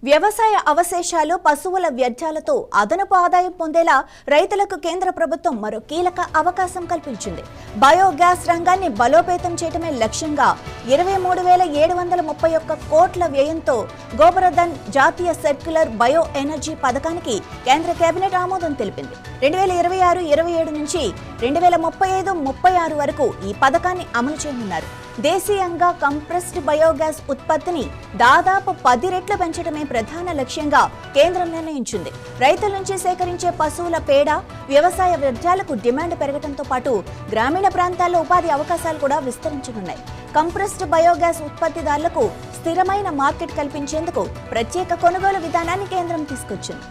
వ్యవసాయ అవశేషాలు పశువుల వ్యర్థాలతో అదనపు ఆదాయం పొందేలా రైతులకు కేంద్ర ప్రభుత్వం మరో కీలక అవకాశం కల్పించింది. బయోగ్యాస్ రంగాన్ని బలోపేతం చేయడమే లక్ష్యంగా 23,731 కోట్ల వ్యయంతో గోబర్ధన్ జాతీయ సర్క్యులర్ బయో ఎనర్జీ పథకానికి కేంద్ర కేబినెట్ ఆమోదం తెలిపింది. 2026-27 నుంచి 2035-36 వరకు ఈ పథకాన్ని అమలు చేయనున్నారు. దేశీయంగా కంప్రెస్డ్ బయోగ్యాస్ ఉత్పత్తిని దాదాపు 10 రెట్లు పెంచడమే ప్రధాన లక్ష్యంగా కేంద్రం నిర్ణయించింది. రైతుల నుంచి సేకరించే పశువుల పేడ, వ్యవసాయ వ్యర్థాలకు డిమాండ్ పెరగడంతో పాటు గ్రామీణ ప్రాంతాల్లో ఉపాధి అవకాశాలు కూడా విస్తరించనున్నాయి. కంప్రెస్డ్ బయోగ్యాస్ ఉత్పత్తిదారులకు స్థిరమైన మార్కెట్ కల్పించేందుకు ప్రత్యేక కొనుగోలు విధానాన్ని కేంద్రం తీసుకొచ్చింది.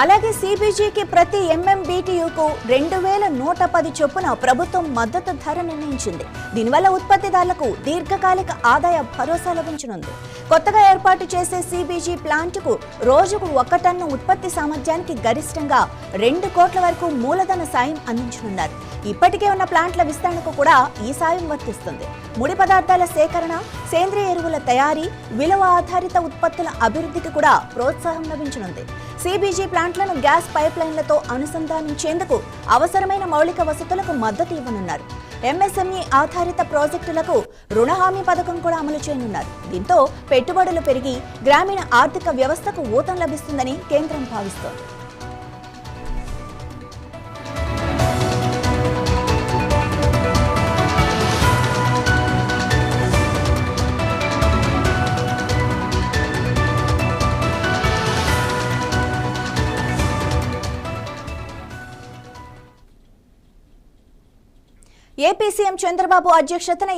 అలాగే సిబిజికి ప్రతి ఎంఎంబీటీయూకు 2,110 చొప్పున ప్రభుత్వం మద్దతు ధర నిర్ణయించింది. దీనివల్ల ఉత్పత్తిదారులకు దీర్ఘకాలిక ఆదాయ భరోసా లభించనుంది. కొత్తగా ఏర్పాటు చేసే సిబిజి ప్లాంట్కు రోజుకు 1 టన్ను ఉత్పత్తి సామర్థ్యానికి గరిష్టంగా 2 కోట్ల వరకు మూలధన సాయం అందించనున్నారు. ఇప్పటికే ఉన్న ప్లాంట్ల విస్తరణకు కూడా ఈ సాయం వర్తిస్తుంది. ముడి పదార్థాల సేకరణ, సేంద్రియ ఎరువుల తయారీ, విలువ ఆధారిత ఉత్పత్తుల అభివృద్ధికి కూడా ప్రోత్సాహం లభించనుంది. సిబిజి ప్లాంట్లను గ్యాస్ పైప్ లైన్లతో అనుసంధానించేందుకు అవసరమైన మౌలిక వసతులకు మద్దతు ఇవ్వనున్నారు. ఎంఎస్ఎంఈ ఆధారిత ప్రాజెక్టులకు రుణ హామీ పథకం కూడా అమలు చేయనున్నారు. దీంతో పెట్టుబడులు పెరిగి గ్రామీణ ఆర్థిక వ్యవస్థకు ఊతం లభిస్తుందని కేంద్రం భావిస్తోంది. ఏపీ సీఎం చంద్రబాబు అధ్యక్షతన